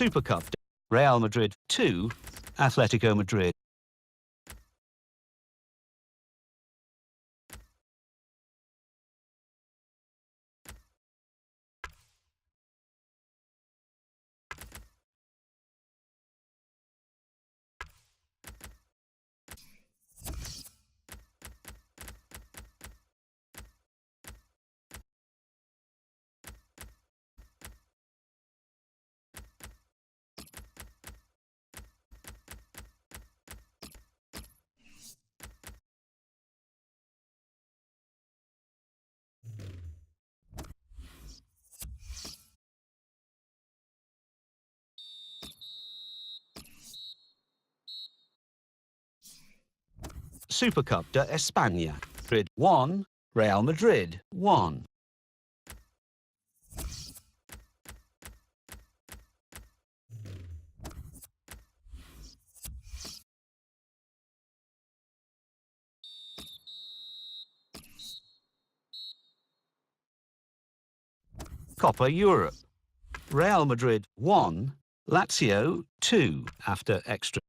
Super Cup, Real Madrid 2, Atletico Madrid. Super Cup de España, Madrid 1, Real Madrid 1. Copa Europe, Real Madrid 1, Lazio 2 after extra.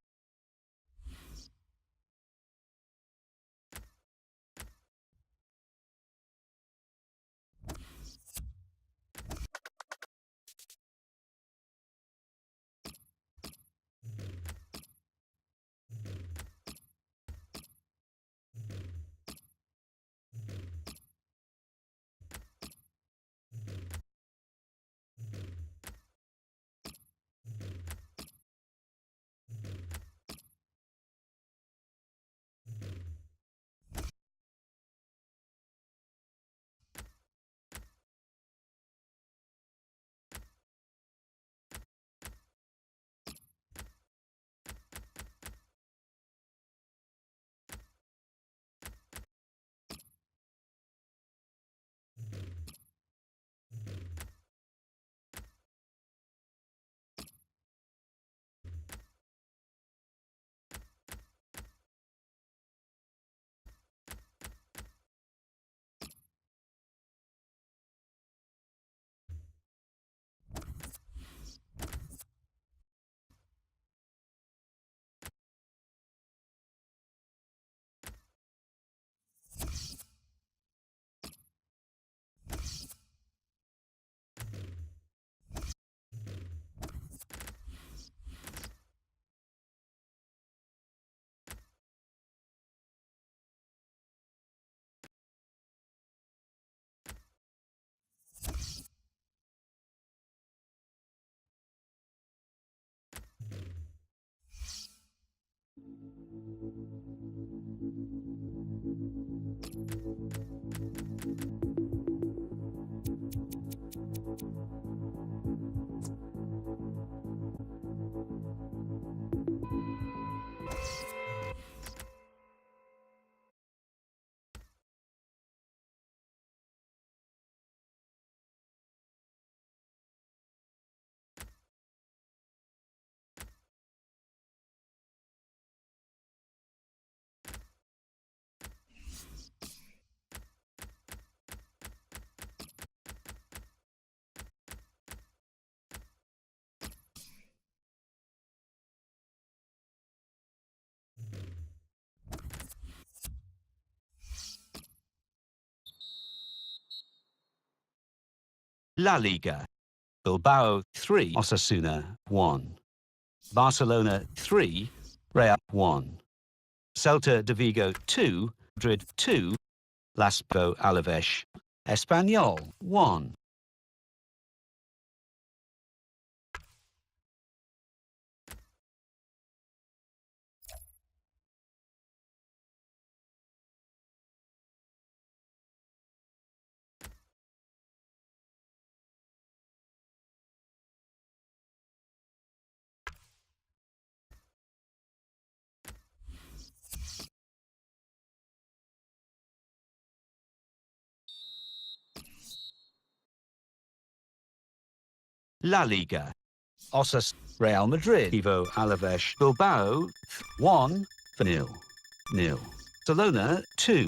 La Liga, Bilbao 3, Osasuna 1. Barcelona 3, Real 1. Celta de Vigo 2, Madrid 2, Las Alaves, Espanyol 1. La Liga, Real Madrid, Evo Alaves, Bilbao 1, 0, 0. Barcelona 2.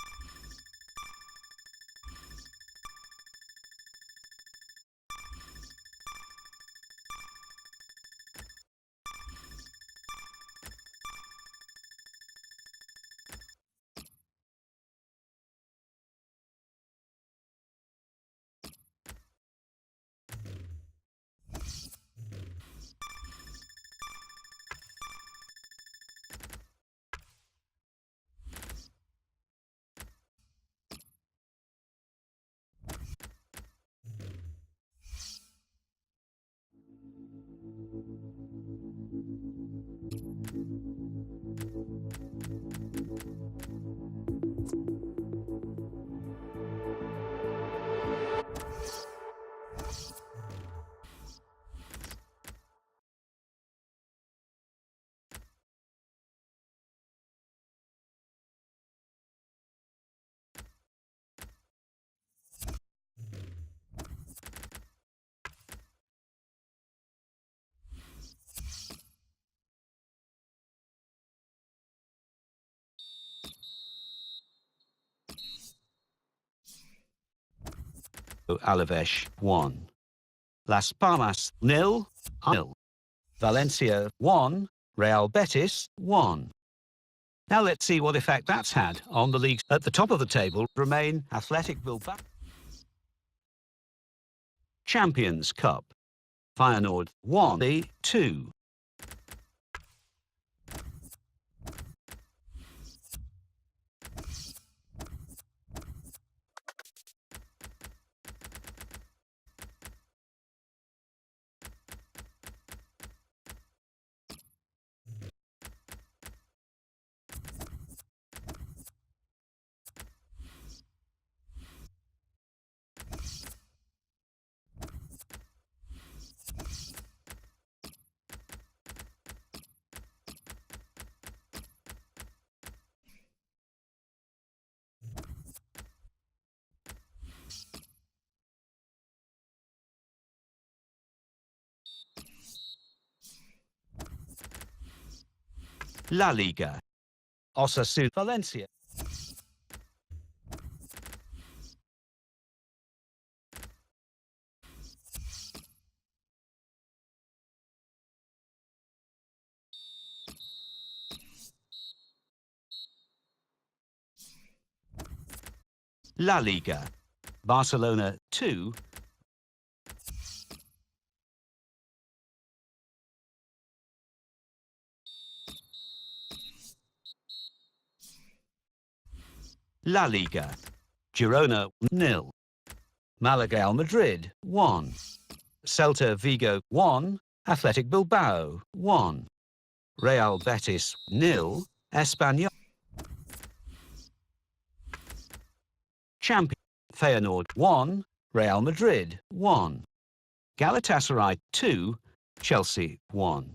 Alaves 1. Las Palmas 0. Valencia 1. Real Betis 1. Now let's see what effect that's had on the league. At the top of the table remain Athletic Bilbao. Champions Cup. Feyenoord 1. 2. La Liga. Osasuna Valencia. La Liga. Barcelona 2. La Liga. Girona 0. Malaga Madrid 1. Celta Vigo 1. Athletic Bilbao 1. Real Betis 0. Espanyol. Champion Feyenoord 1. Real Madrid 1. Galatasaray 2. Chelsea 1.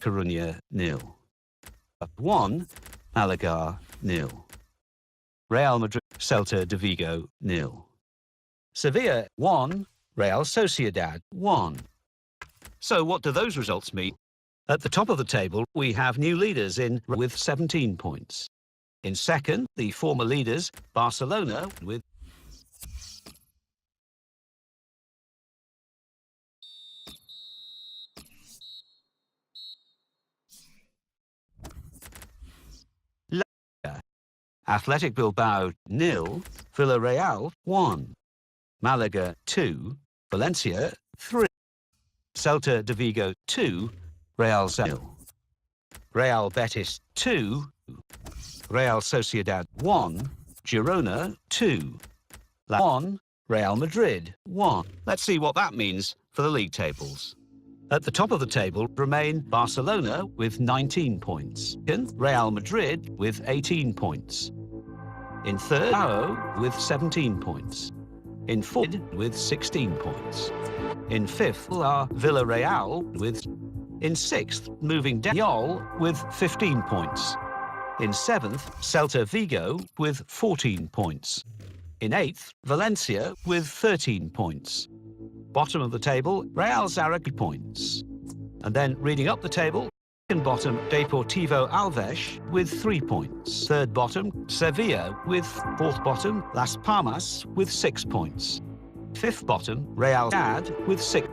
Coruña 0. 1. Malaga 0. Real Madrid Celta de Vigo 0. Sevilla 1. Real Sociedad 1. So what do those results mean? At the top of the table, we have new leaders with 17 points. In second, the former leaders, Barcelona, with La Liga. Athletic Bilbao 0, Villarreal 1, Malaga 2, Valencia 3, Celta de Vigo 2, Real 0, Real Betis 2, Real Sociedad 1, Girona 2, 1, Real Madrid 1. Let's see what that means for the league tables. At the top of the table remain Barcelona with 19 points, Real Madrid with 18 points. In third, Bilbao with 17 points. In fourth, with 16 points. In fifth are Villarreal with. In sixth, moving down, with 15 points. In seventh, Celta Vigo with 14 points. In eighth, Valencia with 13 points. Bottom of the table, Real Zaragoza points. And then reading up the table, second bottom, Deportivo Alaves with 3 points. Third bottom, Sevilla with. Fourth bottom, Las Palmas with 6 points. Fifth bottom, Real Sociedad with 6.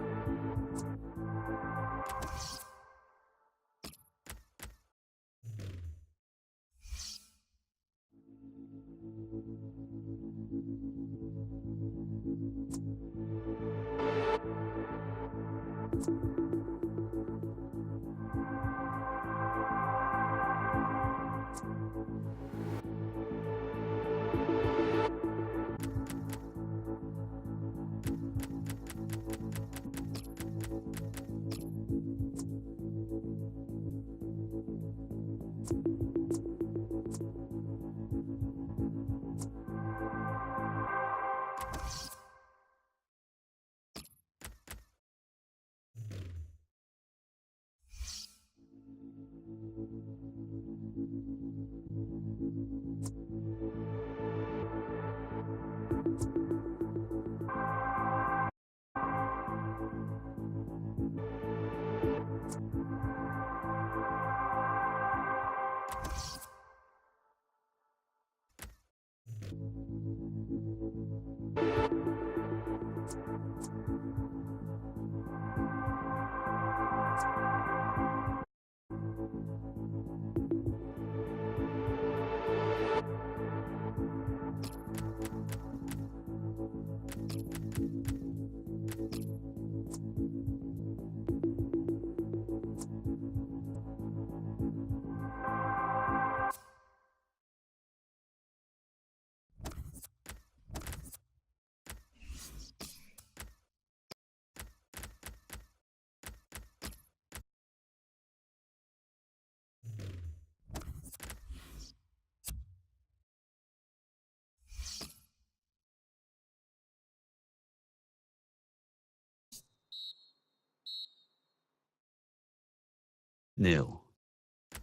0.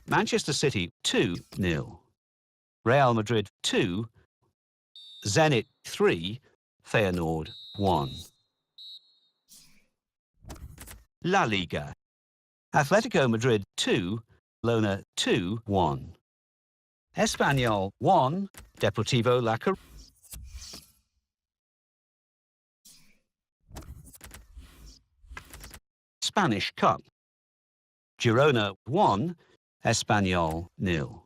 Manchester City 2-0. Real Madrid 2, Zenit 3, Feyenoord 1. La Liga. Atletico Madrid 2, Barcelona 2-1. Espanyol 1, Deportivo La Coruña. Spanish Cup. Girona 1, Espanyol 0.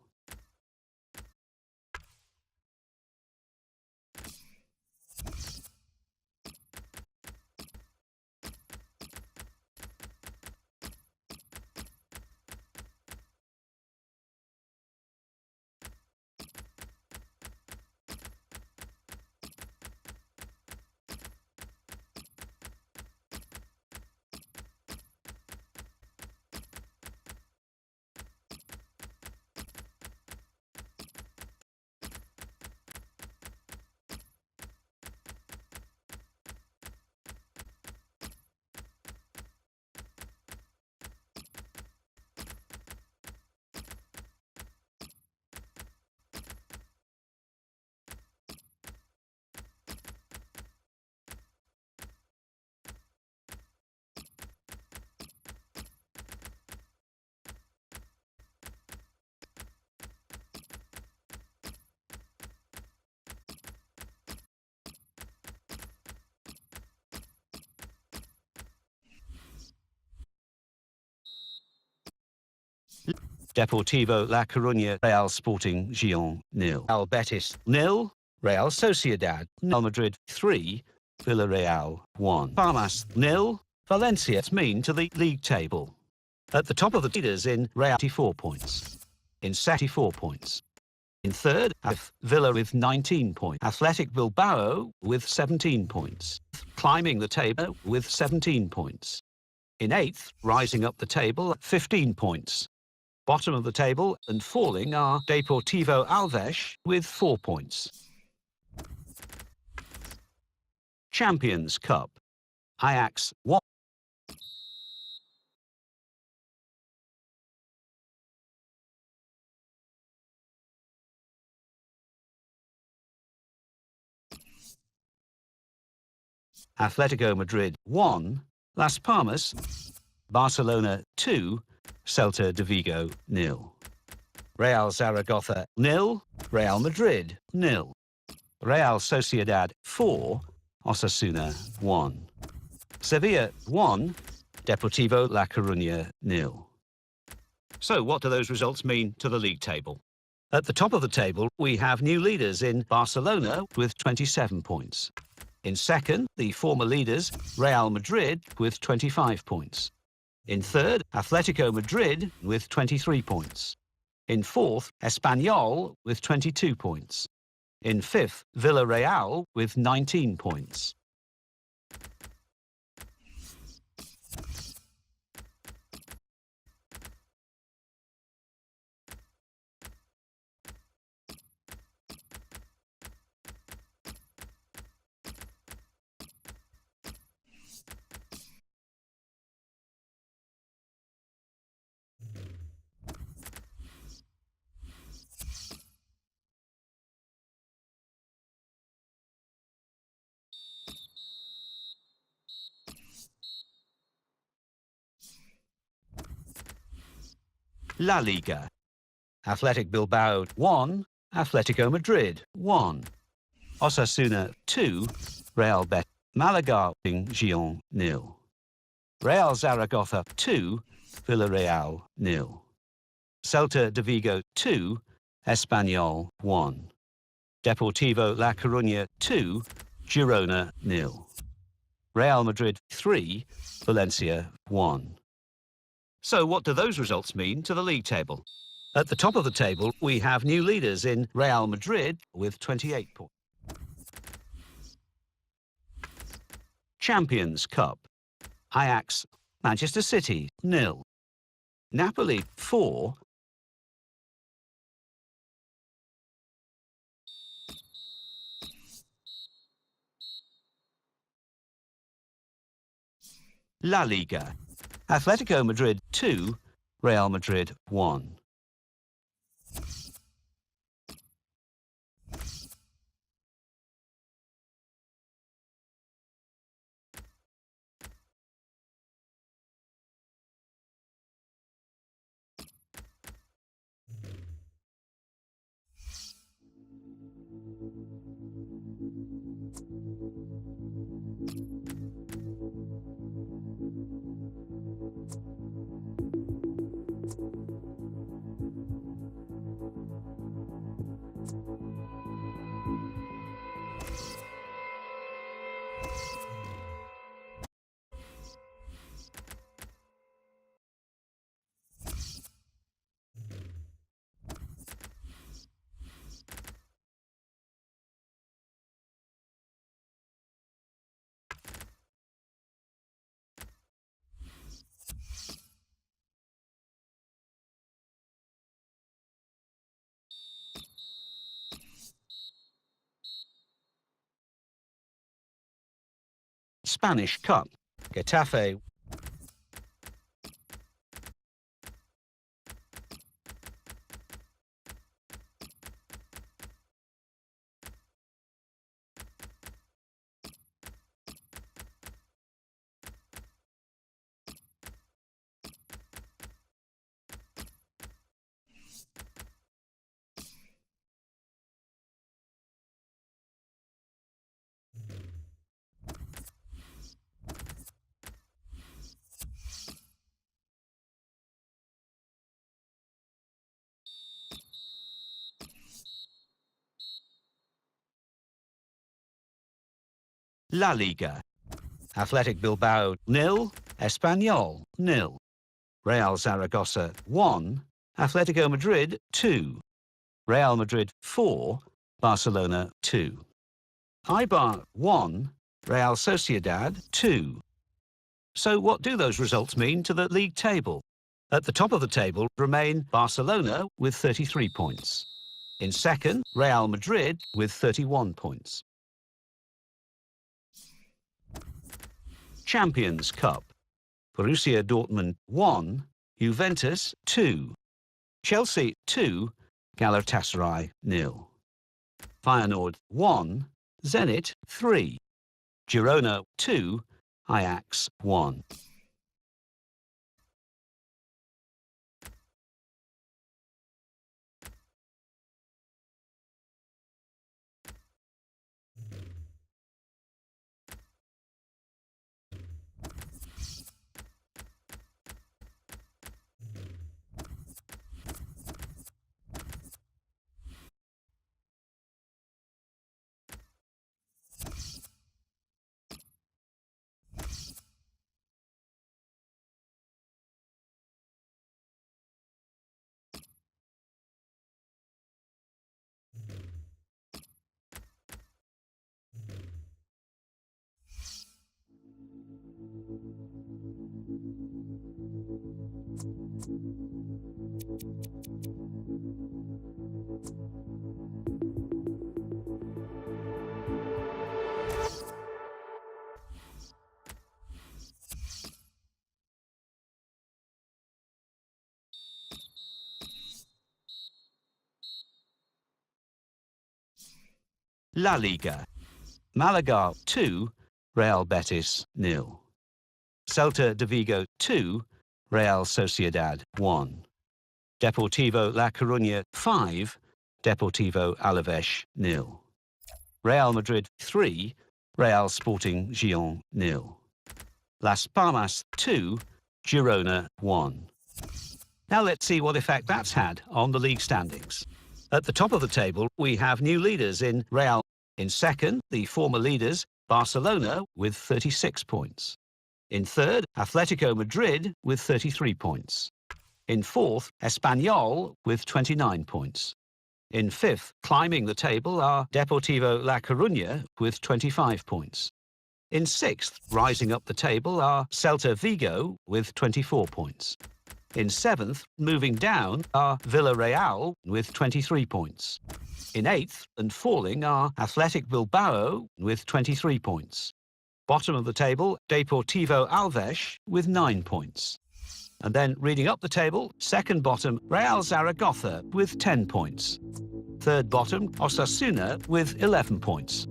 Deportivo La Coruña, Real Sporting Gijón 0. Real Betis 0, Real Sociedad, Real Madrid 3, Villarreal 1. Palmas 0, Valencia mean to the league table. At the top of the leaders in Real 4 points. In 74 points. In third, Villa with 19 points. Athletic Bilbao with 17 points. Climbing the table with 17 points. In eighth, rising up the table, 15 points. Bottom of the table and falling are Deportivo Alavés with 4 points. Champions Cup. Ajax 1. Atletico Madrid 1. Las Palmas. Barcelona 2. Celta de Vigo 0. Real Zaragoza 0. Real Madrid 0. Real Sociedad 4. Osasuna 1. Sevilla 1. Deportivo La Coruña 0. So what do those results mean to the league table? At the top of the table, we have new leaders in Barcelona with 27 points. In second, the former leaders, Real Madrid, with 25 points. In third, Atletico Madrid with 23 points. In fourth, Espanyol with 22 points. In fifth, Villarreal with 19 points. La Liga. Athletic Bilbao 1, Atletico Madrid 1. Osasuna 2, Real Betis. Malaga Gijón 0. Real Zaragoza 2, Villarreal 0. Celta de Vigo 2, Espanyol 1. Deportivo La Coruña 2, Girona 0. Real Madrid 3, Valencia 1. So what do those results mean to the league table? At the top of the table, we have new leaders in Real Madrid with 28 points. Champions Cup. Ajax, Manchester City 0. Napoli 4. La Liga. Atletico Madrid 2, Real Madrid 1. Spanish Cup. Getafe. La Liga. Athletic Bilbao 0, Espanyol 0. Real Zaragoza 1, Atletico Madrid 2. Real Madrid 4, Barcelona 2. Eibar 1, Real Sociedad 2. So what do those results mean to the league table? At the top of the table remain Barcelona with 33 points. In second, Real Madrid with 31 points. Champions Cup. Borussia Dortmund 1, Juventus 2. Chelsea 2, Galatasaray 0. Feyenoord 1, Zenit 3. Girona 2, Ajax 1. La Liga. Malaga 2, Real Betis 0. Celta de Vigo 2, Real Sociedad 1. Deportivo La Coruña 5, Deportivo Alavés 0. Real Madrid 3, Real Sporting Gijón 0. Las Palmas 2, Girona 1. Now let's see what effect that's had on the league standings. At the top of the table, we have new leaders in Real. In second, the former leaders, Barcelona, with 36 points. In third, Atletico Madrid, with 33 points. In fourth, Espanyol, with 29 points. In fifth, climbing the table, are Deportivo La Coruña, with 25 points. In sixth, rising up the table, are Celta Vigo, with 24 points. In seventh, moving down, are Villarreal with 23 points. In eighth and falling are Athletic Bilbao with 23 points. Bottom of the table, Deportivo Alavés with 9 points. And then reading up the table, second bottom, Real Zaragoza with 10 points. Third bottom, Osasuna with 11 points.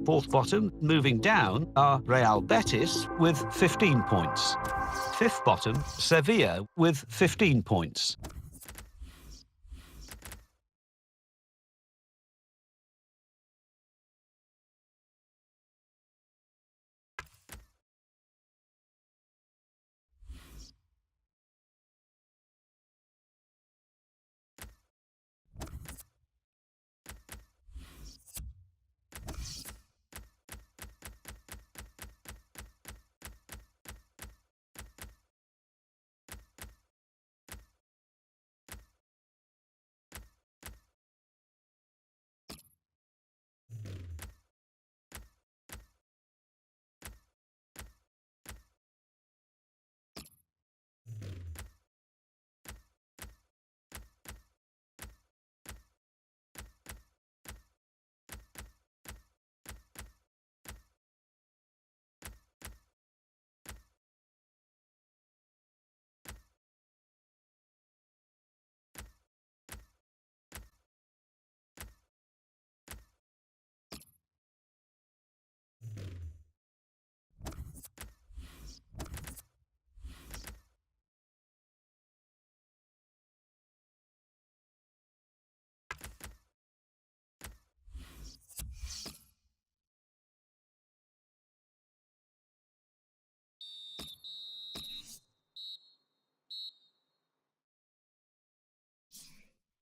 Fourth bottom, moving down, are Real Betis with 15 points. Fifth bottom, Sevilla with 15 points.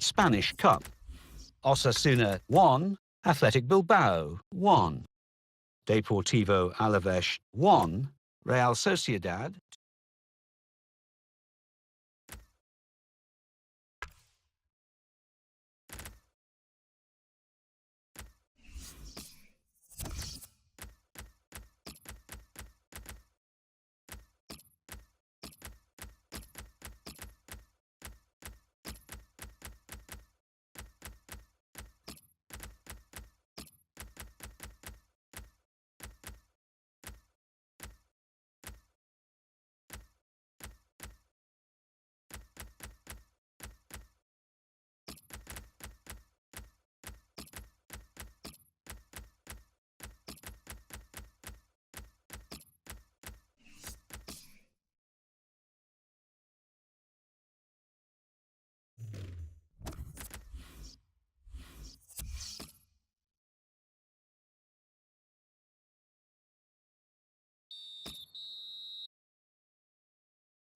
Spanish Cup. Osasuna 1, Athletic Bilbao 1. Deportivo Alavés 1, Real Sociedad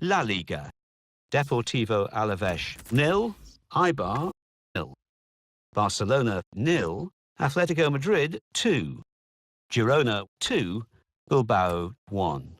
La Liga. Deportivo Alavés 0, Eibar 0. Barcelona 0, Atletico Madrid 2. Girona 2, Bilbao 1.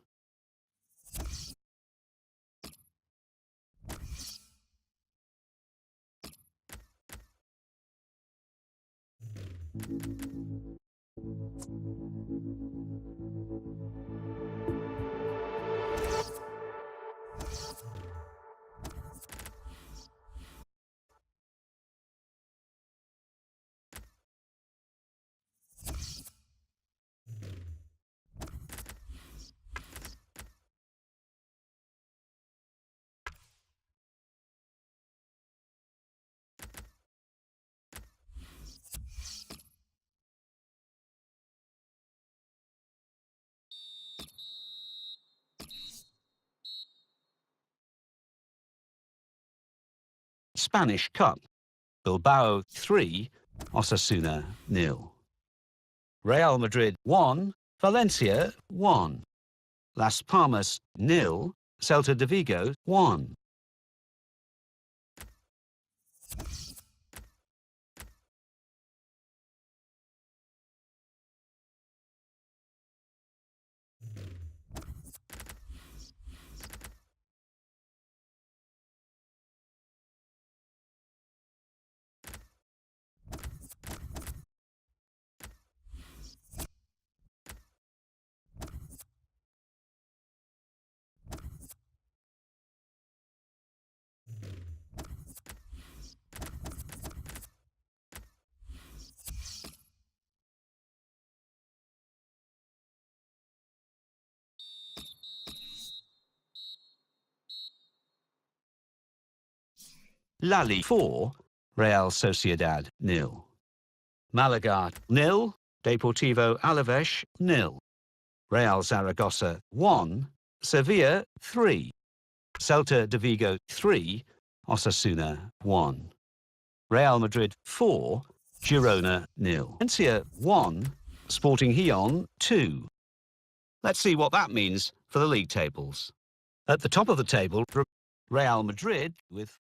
Spanish Cup. Bilbao 3, Osasuna 0. Real Madrid 1, Valencia 1. Las Palmas 0, Celta de Vigo 1. La Liga 4, Real Sociedad 0. Malaga 0, Deportivo Alavés 0. Real Zaragoza 1, Sevilla 3. Celta de Vigo 3, Osasuna 1. Real Madrid 4, Girona 0. Valencia 1, Sporting Gijón 2. Let's see what that means for the league tables. At the top of the table, Real Madrid with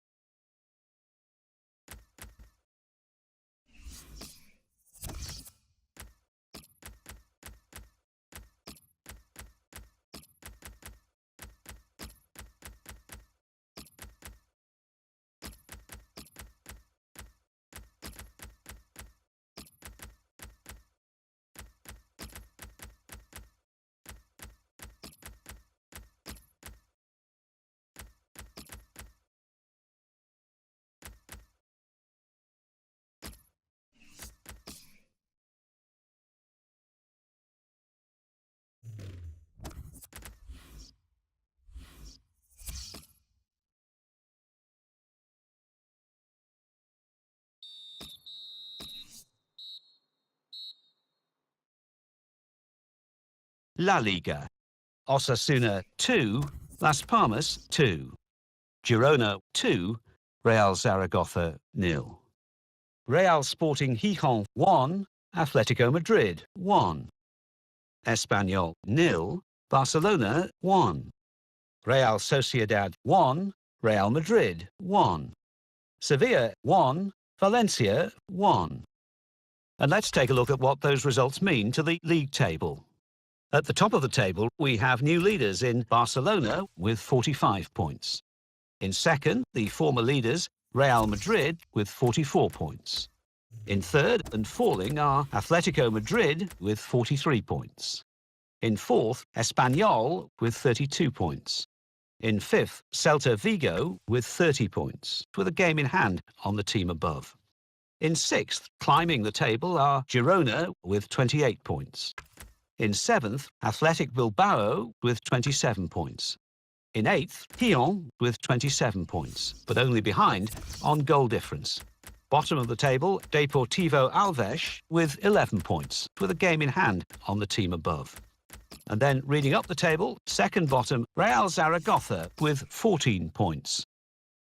La Liga. Osasuna 2, Las Palmas 2. Girona 2, Real Zaragoza 0. Real Sporting Gijón 1, Atletico Madrid 1. Espanyol 0, Barcelona 1. Real Sociedad 1, Real Madrid 1. Sevilla 1, Valencia 1. And let's take a look at what those results mean to the league table. At the top of the table, we have new leaders in Barcelona with 45 points. In second, the former leaders, Real Madrid, with 44 points. In third and falling are Atletico Madrid with 43 points. In fourth, Espanyol with 32 points. In fifth, Celta Vigo with 30 points, with a game in hand on the team above. In sixth, climbing the table, are Girona with 28 points. In seventh, Athletic Bilbao with 27 points. In eighth, Gijón with 27 points, but only behind on goal difference. Bottom of the table, Deportivo Alavés with 11 points, with a game in hand on the team above. And then reading up the table, second bottom, Real Zaragoza with 14 points.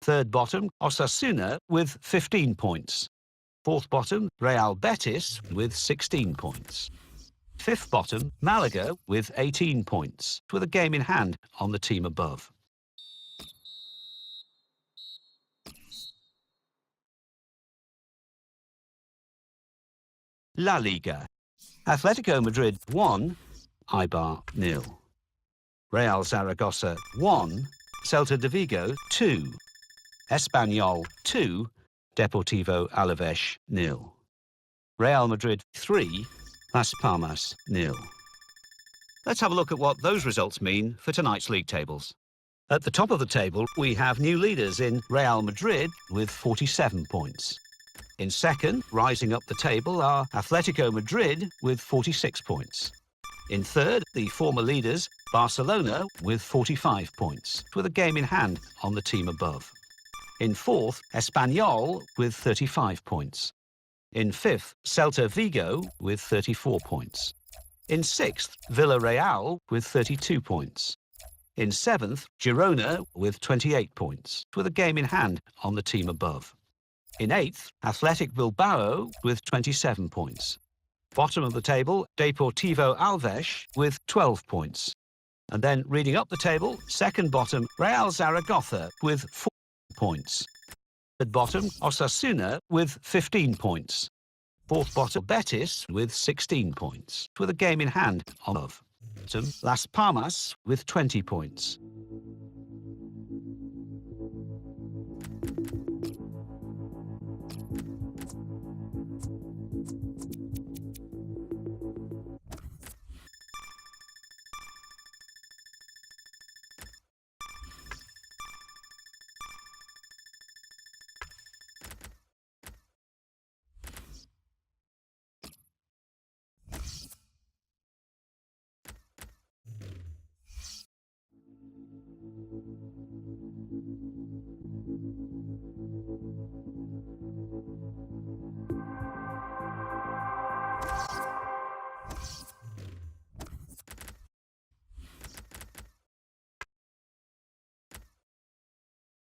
Third bottom, Osasuna with 15 points. Fourth bottom, Real Betis with 16 points. Fifth bottom, Malaga with 18 points, with a game in hand on the team above. La Liga. Atletico Madrid 1, Eibar 0. Real Zaragoza 1, Celta de Vigo 2. Espanyol 2, Deportivo Alavés 0. Real Madrid 3, Las Palmas 0. Let's have a look at what those results mean for tonight's league tables. At the top of the table, we have new leaders in Real Madrid with 47 points. In second, rising up the table, are Atletico Madrid with 46 points. In third, the former leaders, Barcelona, with 45 points, with a game in hand on the team above. In fourth, Espanyol with 35 points. In fifth, Celta Vigo with 34 points. In sixth, Villarreal with 32 points. In seventh, Girona with 28 points, with a game in hand on the team above. In eighth, Athletic Bilbao with 27 points. Bottom of the table, Deportivo Alavés with 12 points. And then reading up the table, second bottom, Real Zaragoza with 4 points. Third bottom, Osasuna with 15 points. Fourth bottom, Betis with 16 points, with a game in hand on of. Las Palmas with 20 points.